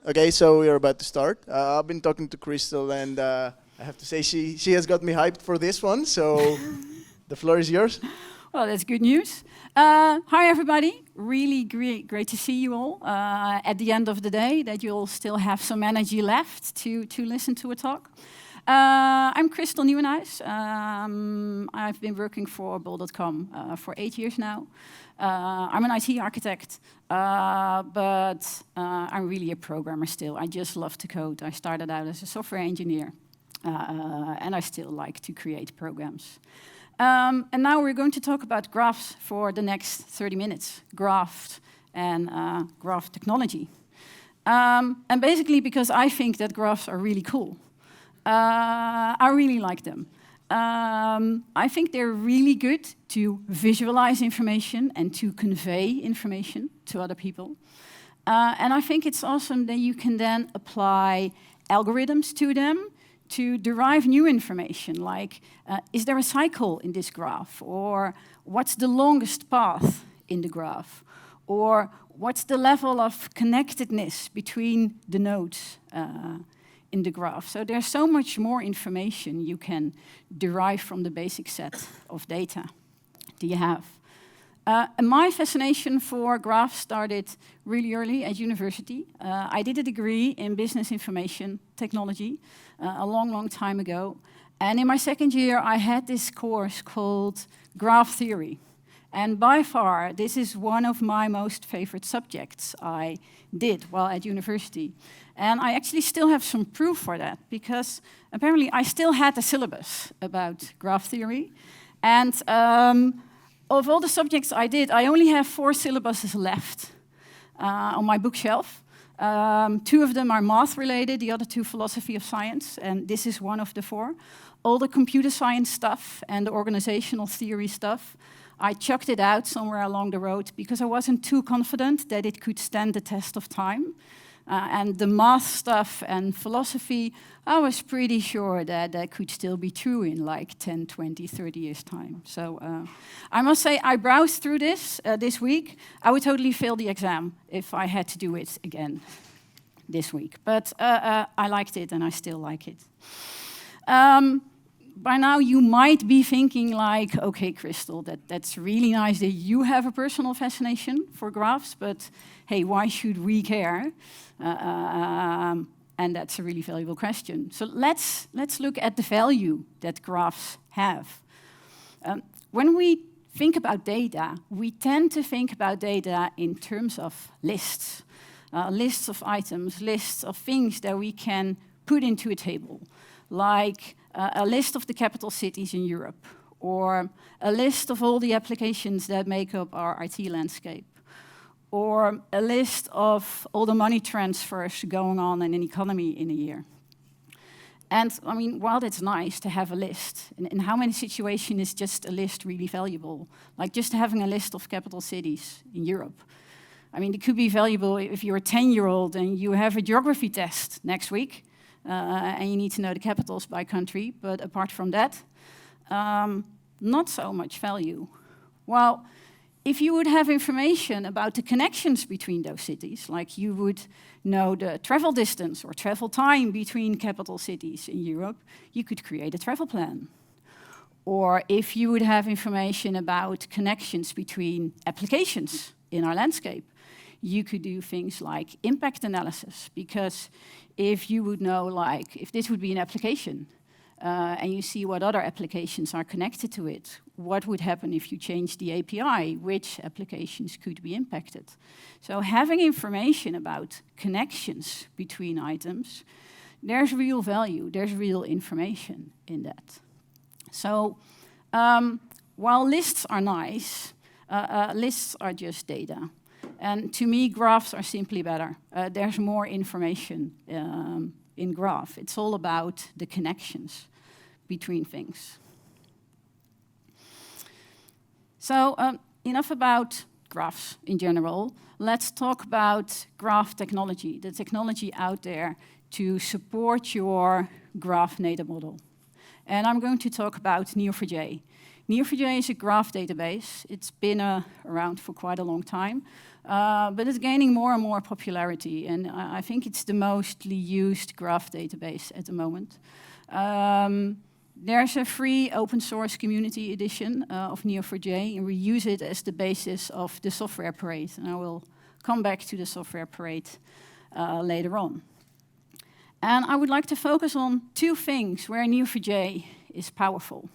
Okay, so we're about to start. I've been talking to Kristel, and I have to say she has got me hyped for this one. So the floor is yours. Well, that's good news. Hi, everybody. Really great to see you all at the end of the day, that you all still have some energy left to listen to a talk. I'm Kristel Nieuwenhuys. I've been working for bol.com for 8 years now. I'm an IT architect, but I'm really a programmer still. I just love to code. I started out as a software engineer, and I still like to create programs. And now we're going to talk about graphs for the next 30 minutes, graph and graph technology. And basically because I think that graphs are really cool. I really like them. I think they're really good to visualize information and to convey information to other people. And I think it's awesome that you can then apply algorithms to them to derive new information, like is there a cycle in this graph? Or what's the longest path in the graph? Or what's the level of connectedness between the nodes in the graph? So there's so much more information you can derive from the basic set of data that you have. And my fascination for graphs started really early at university. I did a degree in business information technology a long time ago. And in my second year, I had this course called graph theory. And by far, this is one of my most favorite subjects I did while at university. And I actually still have some proof for that, because apparently I still had a syllabus about graph theory. And of all the subjects I did, I only have 4 syllabuses left on my bookshelf. 2 of them are math related, the other 2 philosophy of science, and this is one of the 4. All the computer science stuff and the organizational theory stuff, I chucked it out somewhere along the road because I wasn't too confident that it could stand the test of time. And the math stuff and philosophy, I was pretty sure that that could still be true in like 10, 20, 30 years' time. So I must say, I browsed through this week. I would totally fail the exam if I had to do it again this week. But I liked it, and I still like it. By now, you might be thinking like, okay, Kristel, that's really nice that you have a personal fascination for graphs, but hey, why should we care? And that's a really valuable question. So let's look at the value that graphs have. When we think about data, we tend to think about data in terms of lists. Lists of items, lists of things that we can put into a table, like a list of the capital cities in Europe, or a list of all the applications that make up our IT landscape, or a list of all the money transfers going on in an economy in a year. And I mean, while that's nice to have a list, in how many situations is just a list really valuable? Like just having a list of capital cities in Europe. I mean, it could be valuable if you're a 10-year-old and you have a geography test next week, and you need to know the capitals by country, but apart from that, not so much value. Well, if you would have information about the connections between those cities, like you would know the travel distance or travel time between capital cities in Europe, you could create a travel plan. Or if you would have information about connections between applications in our landscape, you could do things like impact analysis, because if you would know, like, if this would be an application, and you see what other applications are connected to it, what would happen if you change the API, which applications could be impacted. So having information about connections between items, there's real value, there's real information in that. So while lists are nice, lists are just data. And to me, graphs are simply better. There's more information in graph. It's all about the connections between things. So enough about graphs in general. Let's talk about graph technology, the technology out there to support your graph native model. And I'm going to talk about Neo4j. Neo4j is a graph database. It's been around for quite a long time, but it's gaining more and more popularity, and I think it's the mostly used graph database at the moment. There's a free open source community edition of Neo4j, and we use it as the basis of the software parade, and I will come back to the software parade later on. And I would like to focus on two things where Neo4j is powerful.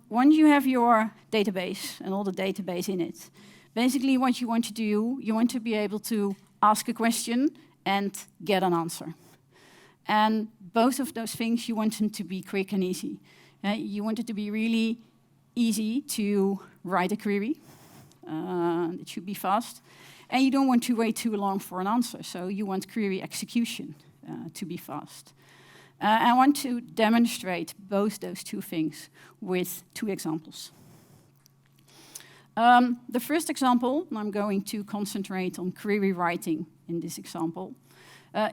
Once you have your database and all the database in it, basically what you want to do, you want to be able to ask a question and get an answer. And both of those things, you want them to be quick and easy. You want it to be really easy to write a query. It should be fast. And you don't want to wait too long for an answer, so you want query execution to be fast. I want to demonstrate both those two things with two examples. The first example, and I'm going to concentrate on query writing in this example.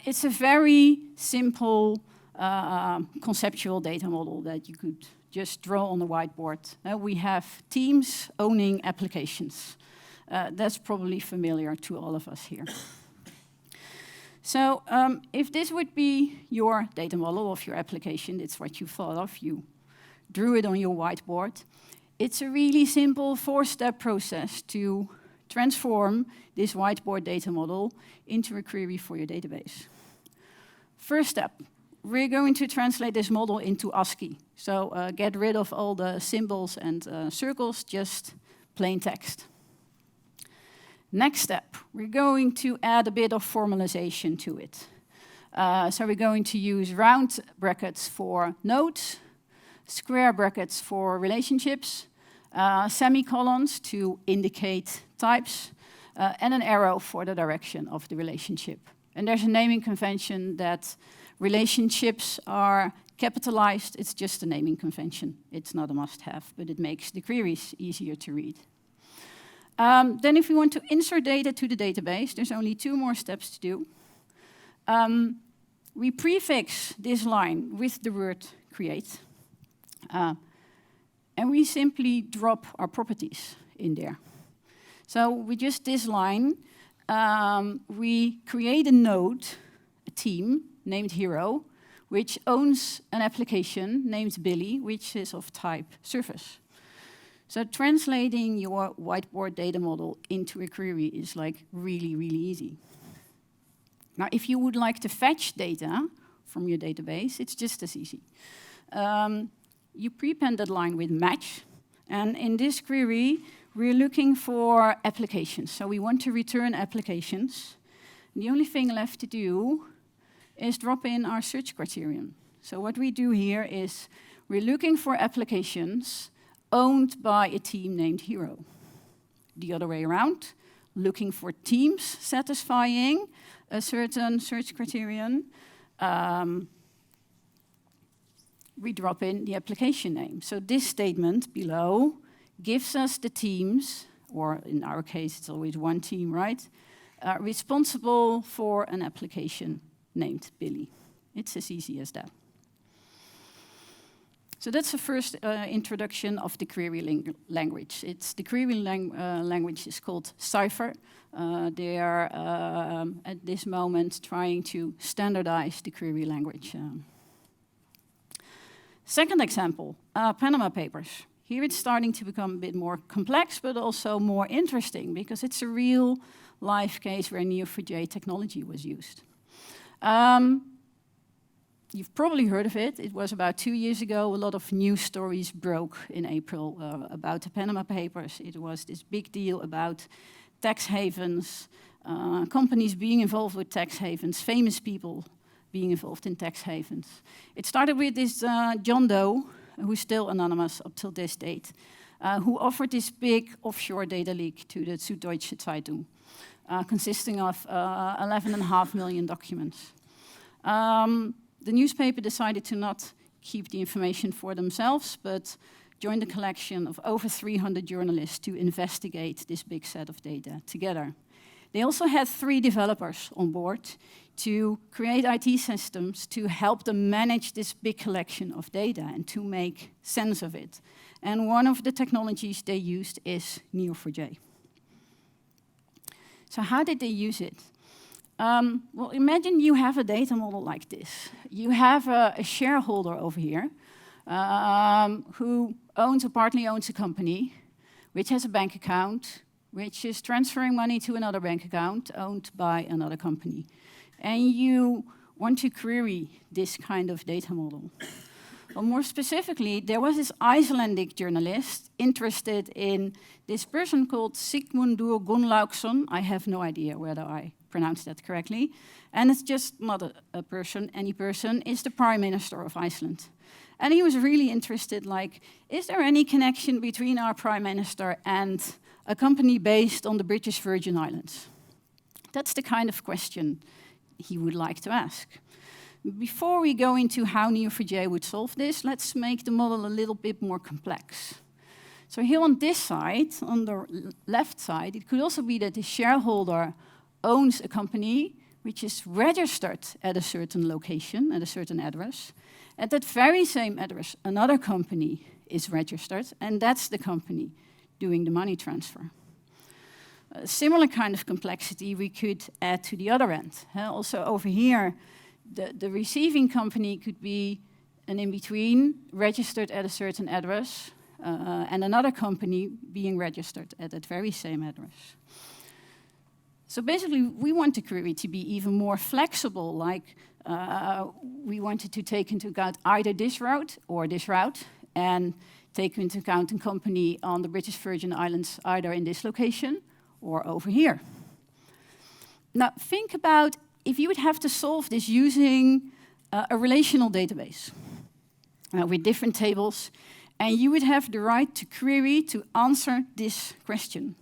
It's a very simple conceptual data model that you could just draw on the whiteboard. We have teams owning applications. That's probably familiar to all of us here. So if this would be your data model of your application, it's what you thought of, you drew it on your whiteboard. It's a really simple 4-step process to transform this whiteboard data model into a query for your database. First step, we're going to translate this model into ASCII. So get rid of all the symbols and circles, just plain text. Next step, we're going to add a bit of formalization to it. So we're going to use round brackets for nodes, square brackets for relationships, semicolons to indicate types, and an arrow for the direction of the relationship. And there's a naming convention that relationships are capitalized. It's just a naming convention. It's not a must-have, but it makes the queries easier to read. Then if we want to insert data to the database, there's only 2 more steps to do. We prefix this line with the word create. And we simply drop our properties in there. So with just this line, we create a node, a team named hero, which owns an application named Billy, which is of type service. So translating your whiteboard data model into a query is like really, really easy. Now, if you would like to fetch data from your database, it's just as easy. You prepend that line with match, and in this query, we're looking for applications. So we want to return applications. And the only thing left to do is drop in our search criterion. So what we do here is we're looking for applications owned by a team named hero. The other way around, looking for teams satisfying a certain search criterion. We drop in the application name. So this statement below gives us the teams, or in our case, it's always one team, right? Responsible for an application named Billy. It's as easy as that. So that's the first introduction of the query language. The query language is called Cypher. They are, at this moment, trying to standardize the query language. Second example, Panama Papers. Here it's starting to become a bit more complex, but also more interesting, because it's a real life case where Neo4j technology was used. You've probably heard of it. It was about 2 years ago. A lot of news stories broke in April about the Panama Papers. It was this big deal about tax havens, companies being involved with tax havens, famous people being involved in tax havens. It started with this John Doe, who's still anonymous up till this date, who offered this big offshore data leak to the Süddeutsche Zeitung, consisting of 11.5 million documents. The newspaper decided to not keep the information for themselves, but joined a collection of over 300 journalists to investigate this big set of data together. They also had 3 developers on board to create IT systems to help them manage this big collection of data and to make sense of it. And one of the technologies they used is Neo4j. So how did they use it? Well, imagine you have a data model like this. You have a shareholder over here who owns or partly owns a company, which has a bank account, which is transferring money to another bank account owned by another company. And you want to query this kind of data model. Well, more specifically, there was this Icelandic journalist interested in this person called Sigmundur Gunnlaugsson. I have no idea whether I pronounced that correctly. And it's just not a person, any person. It's the Prime Minister of Iceland. And he was really interested, like, is there any connection between our Prime Minister and a company based on the British Virgin Islands? That's the kind of question he would like to ask. Before we go into how Neo4j would solve this, let's make the model a little bit more complex. So here on this side, on the left side, it could also be that the shareholder owns a company which is registered at a certain location, at a certain address. At that very same address, another company is registered, and that's the company doing the money transfer. A similar kind of complexity we could add to the other end. Also over here, the receiving company could be an in-between, registered at a certain address, and another company being registered at that very same address. So basically, we want the query to be even more flexible, like we wanted to take into account either this route or this route, and take into account a company on the British Virgin Islands either in this location or over here. Now, think about if you would have to solve this using a relational database with different tables, and you would have the right to query to answer this question.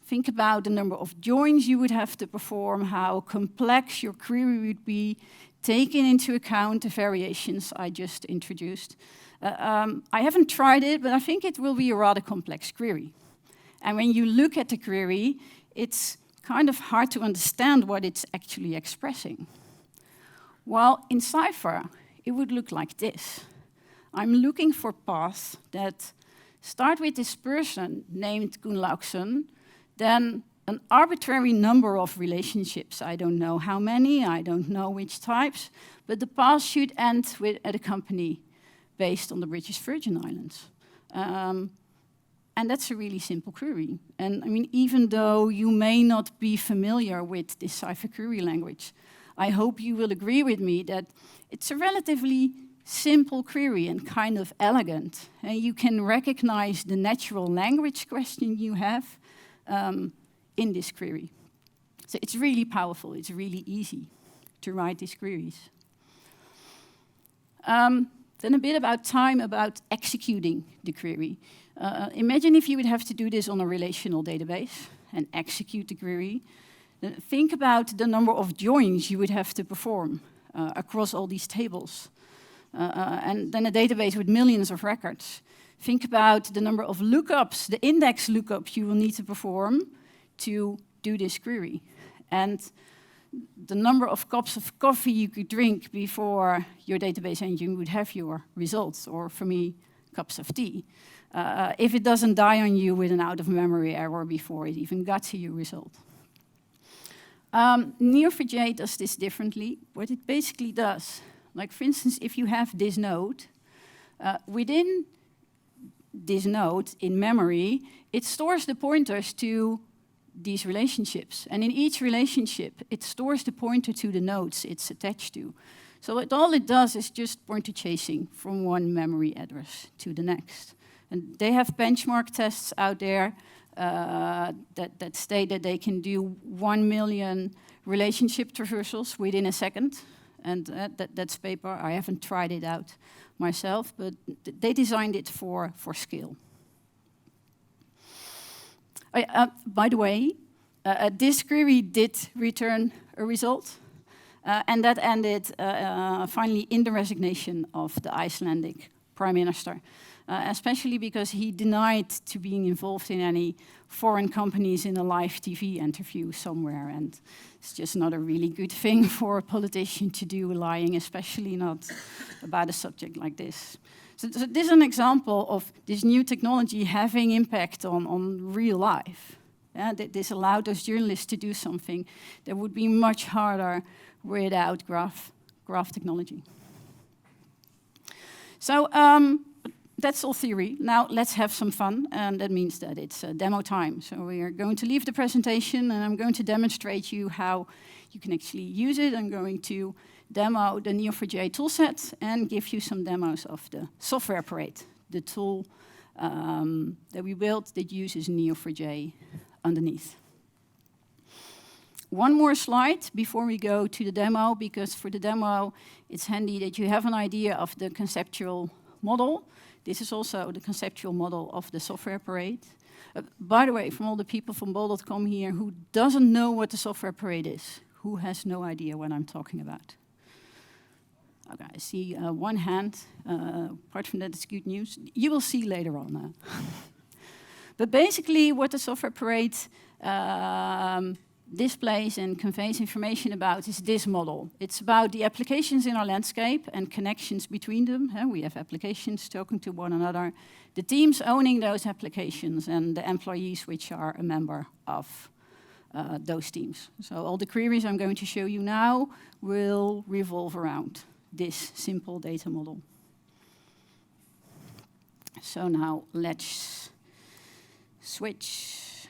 Think about the number of joins you would have to perform, how complex your query would be, taking into account the variations I just introduced. I haven't tried it, but I think it will be a rather complex query. And when you look at the query, it's kind of hard to understand what it's actually expressing. While in Cypher, it would look like this. I'm looking for paths that start with this person named Gunnlaugsson, then an arbitrary number of relationships. I don't know how many, I don't know which types, but the path should end at a company based on the British Virgin Islands. And that's a really simple query. And I mean, even though you may not be familiar with this Cypher query language, I hope you will agree with me that it's a relatively simple query and kind of elegant. And you can recognize the natural language question you have in this query. So it's really powerful, it's really easy to write these queries. Then a bit about time about executing the query. Imagine if you would have to do this on a relational database and execute the query. Then think about the number of joins you would have to perform across all these tables. And then a database with millions of records. Think about the number of lookups, the index lookups you will need to perform to do this query. And the number of cups of coffee you could drink before your database engine would have your results, or for me, cups of tea. If it doesn't die on you with an out-of-memory error before it even got to your result. Neo4j does this differently. What it basically does, like for instance, if you have this node, within this node in memory, it stores the pointers to these relationships. And in each relationship, it stores the pointer to the nodes it's attached to. So all it does is just pointer chasing from one memory address to the next. And they have benchmark tests out there that state that they can do 1 million relationship traversals within a second. And that's paper. I haven't tried it out myself, but they designed it for scale. By the way, this query did return a result, and that ended finally in the resignation of the Icelandic Prime Minister, especially because he denied to being involved in any foreign companies in a live TV interview somewhere, and it's just not a really good thing for a politician to do, lying, especially not about a subject like this. So this is an example of this new technology having impact on real life. Yeah, this allowed those journalists to do something that would be much harder without graph technology. So that's all theory. Now let's have some fun, and that means that it's demo time. So we are going to leave the presentation, and I'm going to demonstrate you how you can actually use it. I'm going to demo the Neo4j toolset and give you some demos of the software parade, the tool that we built that uses Neo4j underneath. One more slide before we go to the demo, because for the demo, it's handy that you have an idea of the conceptual model. This is also the conceptual model of the software parade. By the way, from all the people from bol.com here, who doesn't know what the software parade is? Who has no idea what I'm talking about? Okay, I see one hand. Apart from that, it's good news. You will see later on. But basically, what the software parade displays and conveys information about is this model. It's about the applications in our landscape and connections between them. We have applications talking to one another, the teams owning those applications, and the employees which are a member of those teams. So all the queries I'm going to show you now will revolve around this simple data model. So now let's switch.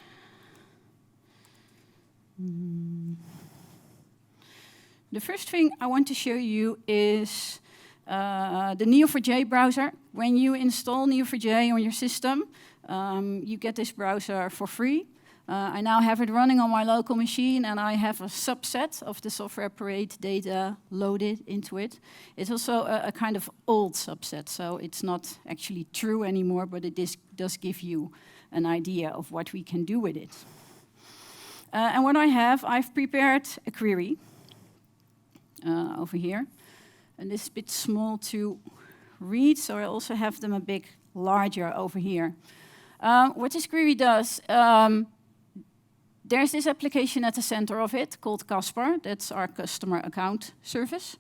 The first thing I want to show you is the Neo4j browser. When you install Neo4j on your system, you get this browser for free. I now have it running on my local machine, and I have a subset of the software parade data loaded into it. It's also a kind of old subset, so it's not actually true anymore, but it does give you an idea of what we can do with it. And what I've prepared a query over here. And this is a bit small to read, so I also have them a bit larger over here. What this query does, there's this application at the center of it called Cassandra. That's our customer account service.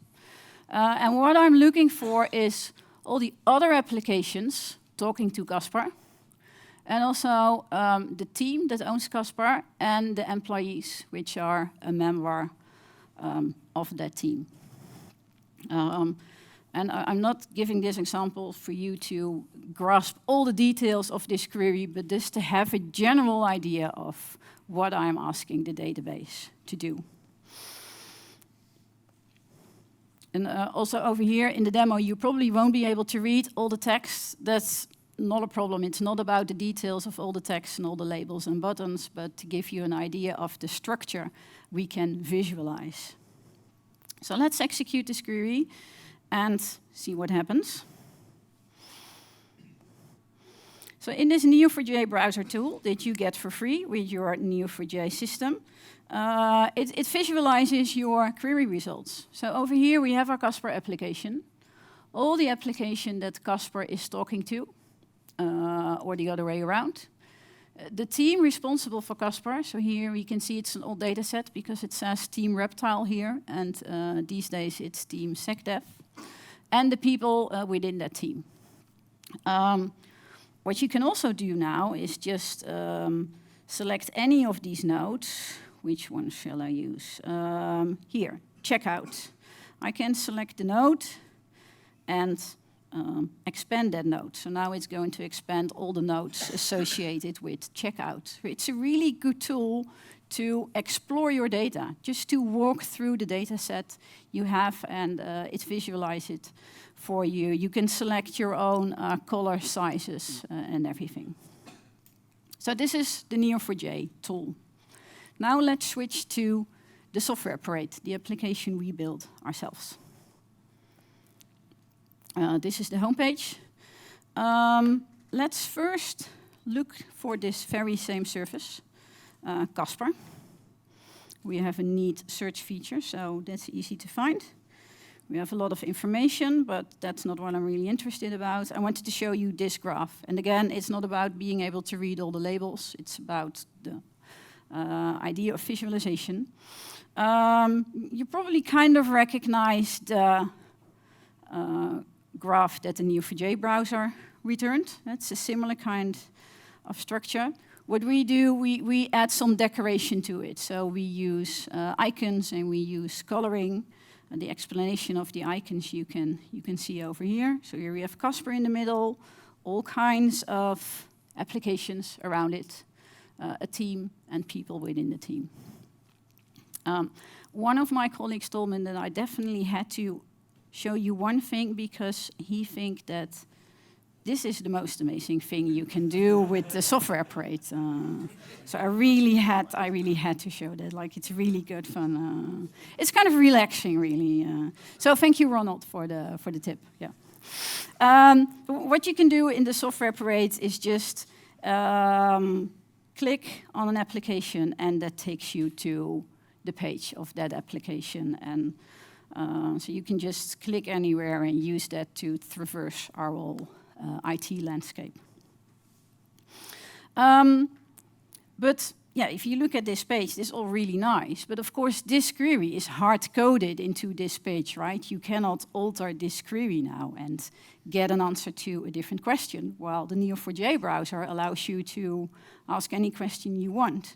And what I'm looking for is all the other applications talking to Cassandra, and also the team that owns Cassandra and the employees, which are a member of that team. And I'm not giving this example for you to grasp all the details of this query, but just to have a general idea of what I'm asking the database to do. And also over here in the demo, you probably won't be able to read all the text. That's not a problem. It's not about the details of all the text and all the labels and buttons, but to give you an idea of the structure we can visualize. So let's execute this query and see what happens. So in this Neo4j browser tool that you get for free with your Neo4j system, it visualizes your query results. So over here we have our Cassandra application, all the application that Cassandra is talking to, or the other way around. The team responsible for Cassandra, so here we can see it's an old data set because it says Team Reptile here, and these days it's Team SecDev, and the people within that team. What you can also do now is just select any of these nodes. Which one shall I use? Here, checkout. I can select the node and expand that node. So now it's going to expand all the nodes associated with checkout. It's a really good tool to explore your data, just to walk through the data set you have, and it visualizes it for you. You can select your own color sizes and everything. So this is the Neo4j tool. Now let's switch to the software parade, the application we built ourselves. This is the homepage. Let's first look for this very same service, Cassandra. We have a neat search feature, so that's easy to find. We have a lot of information, but that's not what I'm really interested about. I wanted to show you this graph. And again, it's not about being able to read all the labels. It's about the idea of visualization. You probably kind of recognize the graph that the Neo4j browser returned. That's a similar kind of structure. What we do, we add some decoration to it. So we use icons and we use coloring. And the explanation of the icons you can see over here. So here we have Casper in the middle, all kinds of applications around it, a team and people within the team. One of my colleagues told me that I definitely had to show you one thing because he thinks that this is the most amazing thing you can do with the software parade. So I really had to show that. Like, it's really good fun. It's kind of relaxing, really. So thank you, Ronald, for the tip. Yeah. What you can do in the software parade is just click on an application, and that takes you to the page of that application. And so you can just click anywhere and use that to traverse our whole IT landscape. But yeah, if you look at this page, this is all really nice. But of course, this query is hard-coded into this page, right? You cannot alter this query now and get an answer to a different question, while the Neo4j browser allows you to ask any question you want.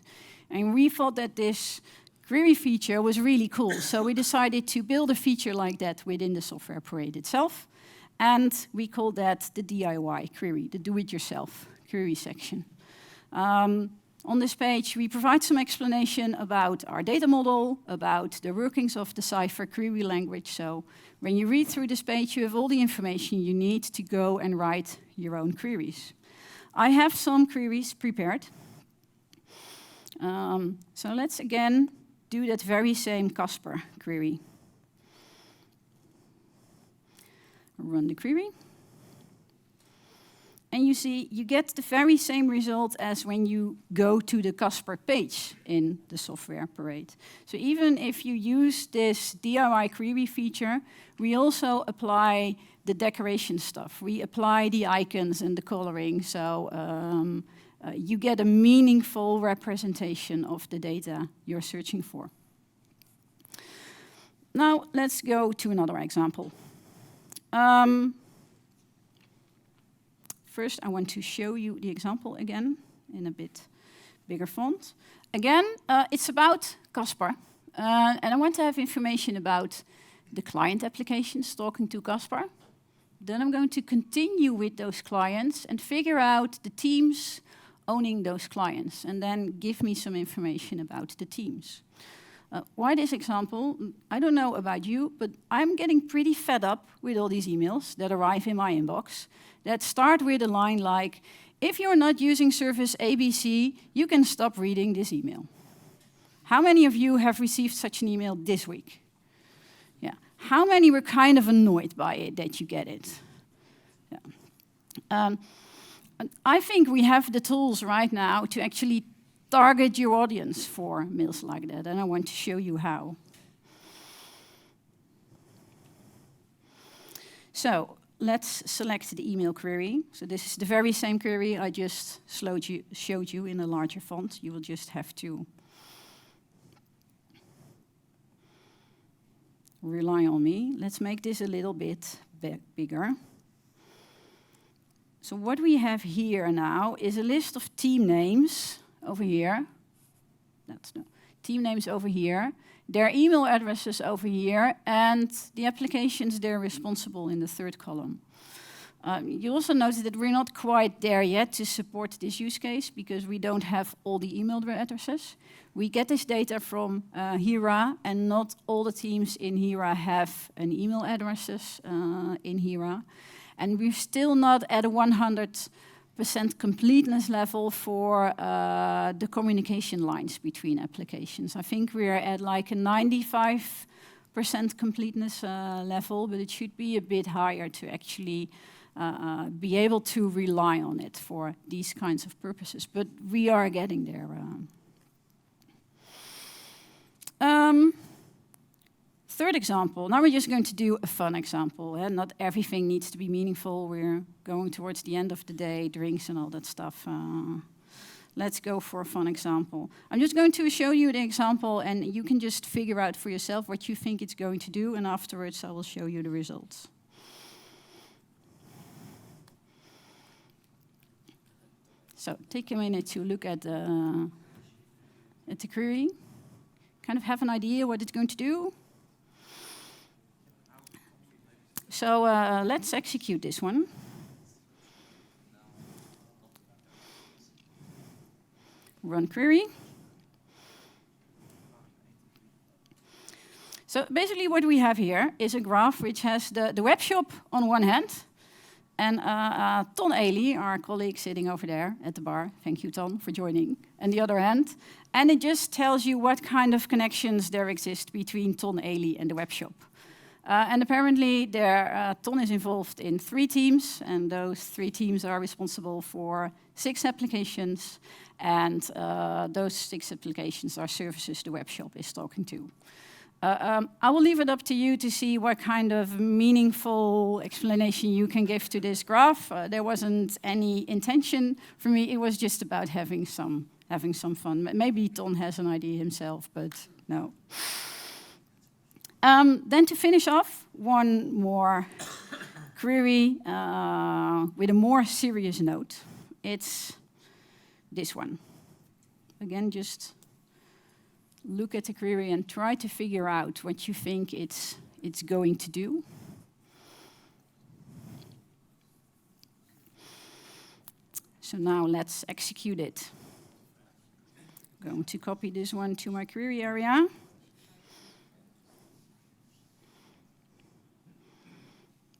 And we thought that this query feature was really cool, so we decided to build a feature like that within the software parade itself. And we call that the DIY query, the do-it-yourself query section. On this page, we provide some explanation about our data model, about the workings of the Cypher query language. So when you read through this page, you have all the information you need to go and write your own queries. I have some queries prepared. So let's again do that very same Casper query. Run the query. And you see, you get the very same result as when you go to the Casper page in the software parade. So even if you use this DIY query feature, we also apply the decoration stuff. We apply the icons and the coloring, so you get a meaningful representation of the data you're searching for. Now, let's go to another example. First, I want to show you the example again in a bit bigger font. Again, it's about Casper. And I want to have information about the client applications talking to Casper. Then I'm going to continue with those clients and figure out the teams owning those clients, and then give me some information about the teams. Why this example? I don't know about you, but I'm getting pretty fed up with all these emails that arrive in my inbox that start with a line like, if you're not using service ABC, you can stop reading this email. How many of you have received such an email this week? Yeah. How many were kind of annoyed by it that you get it? Yeah. I think we have the tools right now to actually target your audience for mails like that, and I want to show you how. So let's select the email query. So this is the very same query I just showed you in a larger font. You will just have to rely on me. Let's make this a little bit bigger. So what we have here now is a list of team names over here. Team names over here, their email addresses over here, and the applications they're responsible in the third column. You also notice that we're not quite there yet to support this use case because we don't have all the email addresses. We get this data from Hera, and not all the teams in Hera have an email addresses in Hera. And we're still not at a 100% completeness level for the communication lines between applications. I think we're at like a 95% completeness level, but it should be a bit higher to actually be able to rely on it for these kinds of purposes. But we are getting there. Third example. Now we're just going to do a fun example. Not everything needs to be meaningful. We're going towards the end of the day, drinks and all that stuff. Let's go for a fun example. I'm just going to show you the example, and you can just figure out for yourself what you think it's going to do, and afterwards I will show you the results. So take a minute to look at the query, kind of have an idea what it's going to do. So let's execute this one. Run query. So basically what we have here is a graph which has the web shop on one hand, and Ton Ely, our colleague sitting over there at the bar, thank you Ton for joining, on the other hand. And it just tells you what kind of connections there exist between Ton Ely and the web shop. And apparently Ton is involved in 3 teams, and those 3 teams are responsible for 6 applications, and those 6 applications are services the web shop is talking to. I will leave it up to you to see what kind of meaningful explanation you can give to this graph. There wasn't any intention for me, it was just about having some fun. Maybe Ton has an idea himself, but no. Then to finish off, one more query with a more serious note. It's this one. Again, just look at the query and try to figure out what you think it's going to do. So now let's execute it. I'm going to copy this one to my query area.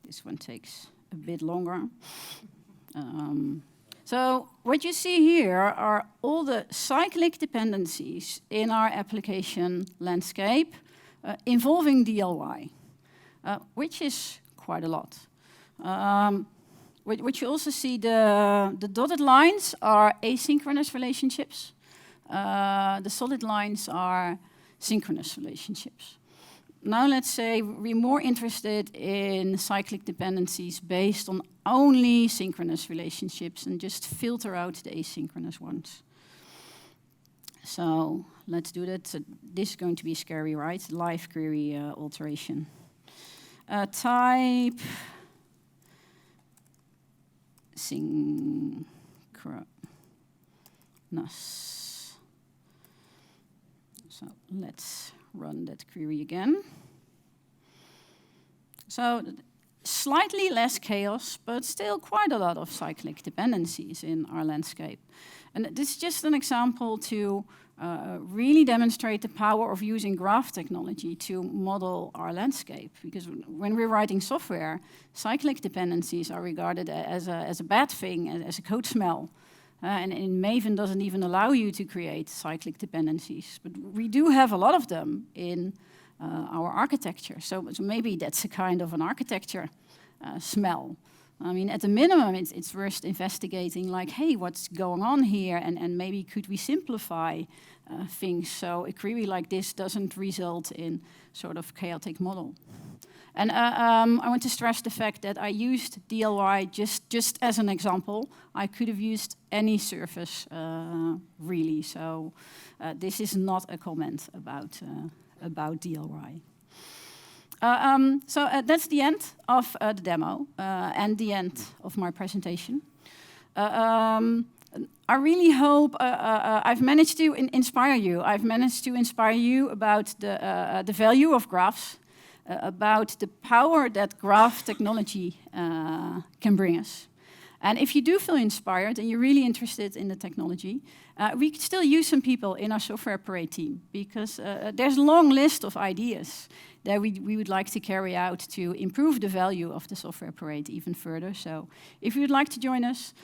This one takes a bit longer. So what you see here are all the cyclic dependencies in our application landscape involving DLY, which is quite a lot. What you also see, the dotted lines are asynchronous relationships. The solid lines are synchronous relationships. Now let's say we're more interested in cyclic dependencies based on only synchronous relationships and just filter out the asynchronous ones. So let's do that. So this is going to be scary, right? Live query alteration. Type synchronous. So let's run that query again. So slightly less chaos, but still quite a lot of cyclic dependencies in our landscape. And this is just an example to really demonstrate the power of using graph technology to model our landscape. Because when we're writing software, cyclic dependencies are regarded as a bad thing, as a code smell. And Maven doesn't even allow you to create cyclic dependencies. But we do have a lot of them in our architecture. So maybe that's a kind of an architecture smell. I mean, at the minimum, it's worth investigating, like, hey, what's going on here? And maybe could we simplify things so a query like this doesn't result in sort of chaotic model. And I want to stress the fact that I used DLY just as an example. I could have used any service, really. So this is not a comment about DLY. So that's the end of the demo and the end of my presentation. I really hope I've managed to inspire you. I've managed to inspire you about the value of graphs, about the power that graph technology can bring us. And if you do feel inspired and you're really interested in the technology, we could still use some people in our software parade team, because there's a long list of ideas that we would like to carry out to improve the value of the software parade even further. So if you would like to join us,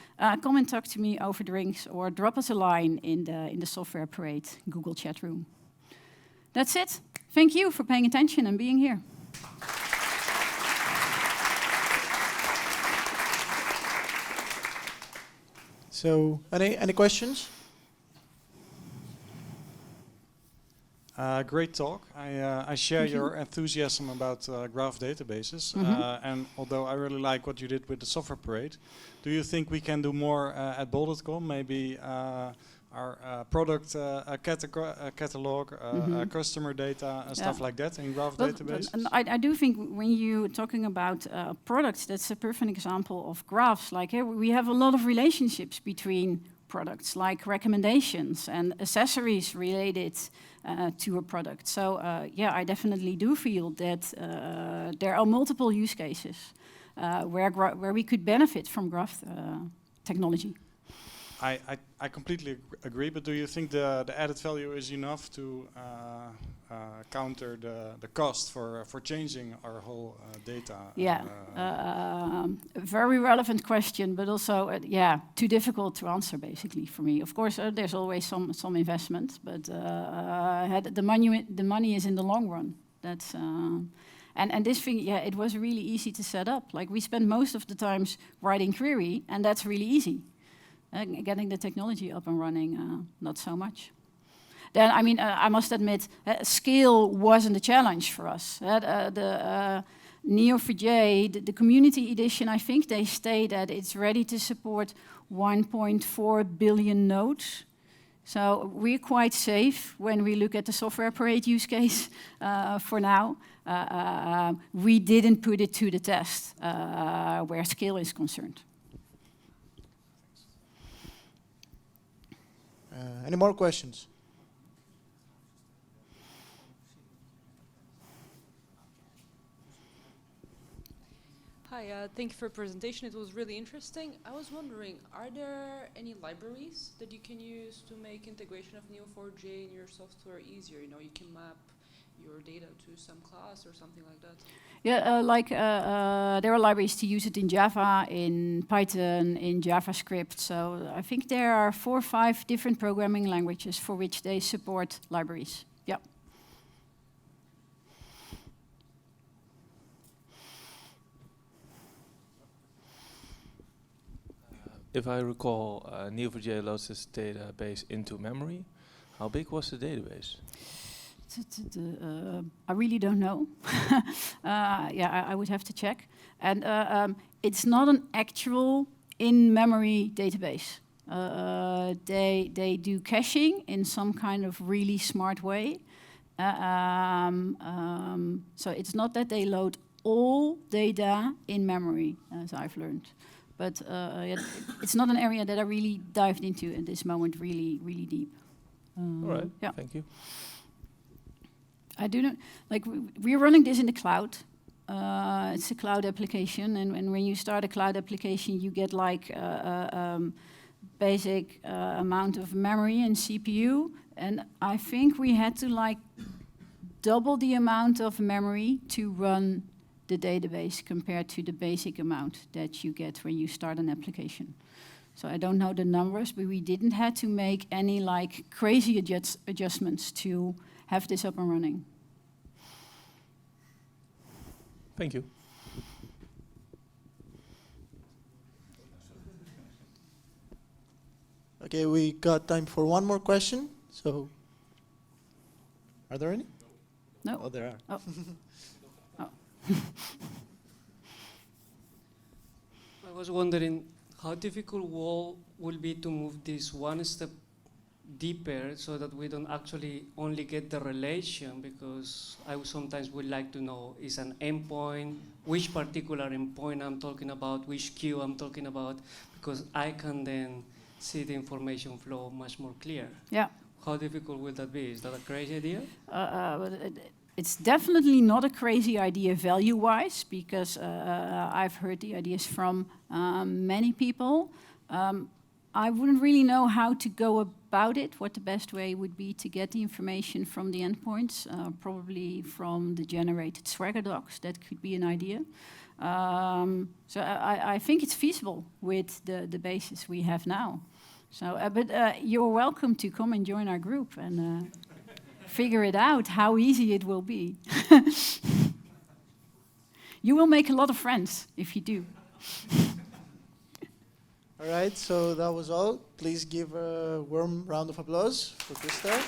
come and talk to me over drinks or drop us a line in the software parade Google chat room. That's it. Thank you for paying attention and being here. So, any questions? Great talk. I share your enthusiasm about graph databases. And although I really like what you did with the software parade, do you think we can do more at bol.com? Maybe our product catalog, customer data, and stuff like that in graph databases? I do think when you're talking about products, that's a perfect example of graphs. Like we have a lot of relationships between products, like recommendations and accessories related to a product. So yeah, I definitely do feel that there are multiple use cases where we could benefit from graph technology. I completely agree, but do you think the added value is enough to counter the cost for changing our whole data? Yeah, very relevant question, but also yeah, too difficult to answer basically for me. Of course, there's always some investment, but the money is in the long run. That's and this thing, yeah, it was really easy to set up. Like we spend most of the times writing query, and that's really easy. Getting the technology up and running, not so much. Then, I mean, I must admit, scale wasn't a challenge for us. The Neo4J, the community edition, I think they state that it's ready to support 1.4 billion nodes. So we're quite safe when we look at the software parade use case for now. We didn't put it to the test where scale is concerned. Any more questions? Hi, thank you for your presentation. It was really interesting. I was wondering, are there any libraries that you can use to make integration of Neo4j in your software easier? You know, you can map your data to some class or something like that? Yeah, there are libraries to use it in Java, in Python, in JavaScript. So I think there are 4 or 5 different programming languages for which they support libraries. Yeah. If I recall, Neo4j loads this database into memory. How big was the database? I really don't know. Yeah, I would have to check. And it's not an actual in-memory database. They do caching in some kind of really smart way. So it's not that they load all data in memory, as I've learned. But yeah, it's not an area that I really dived into at this moment, really deep. All right, yeah. Thank you. I do not, like, we're running this in the cloud. It's a cloud application, and when you start a cloud application, you get like basic amount of memory and CPU, and I think we had to like double the amount of memory to run the database compared to the basic amount that you get when you start an application. So I don't know the numbers, but we didn't have to make any like crazy adjustments to have this up and running. Thank you. Okay, we got time for one more question. So, are there any? No. Oh, there are. Oh. Oh. I was wondering how difficult will be to move this one step deeper so that we don't actually only get the relation, because I sometimes would like to know is an endpoint, which particular endpoint I'm talking about, which queue I'm talking about, because I can then see the information flow much more clear. Yeah. How difficult will that be? Is that a crazy idea? It's definitely not a crazy idea value-wise, because I've heard the ideas from many people. I wouldn't really know how to go about it, what the best way would be to get the information from the endpoints, probably from the generated Swagger docs. That could be an idea. So I think it's feasible with the basis we have now. So, but you're welcome to come and join our group and figure it out, how easy it will be. You will make a lot of friends if you do. All right, so that was all. Please give a warm round of applause for Kristel.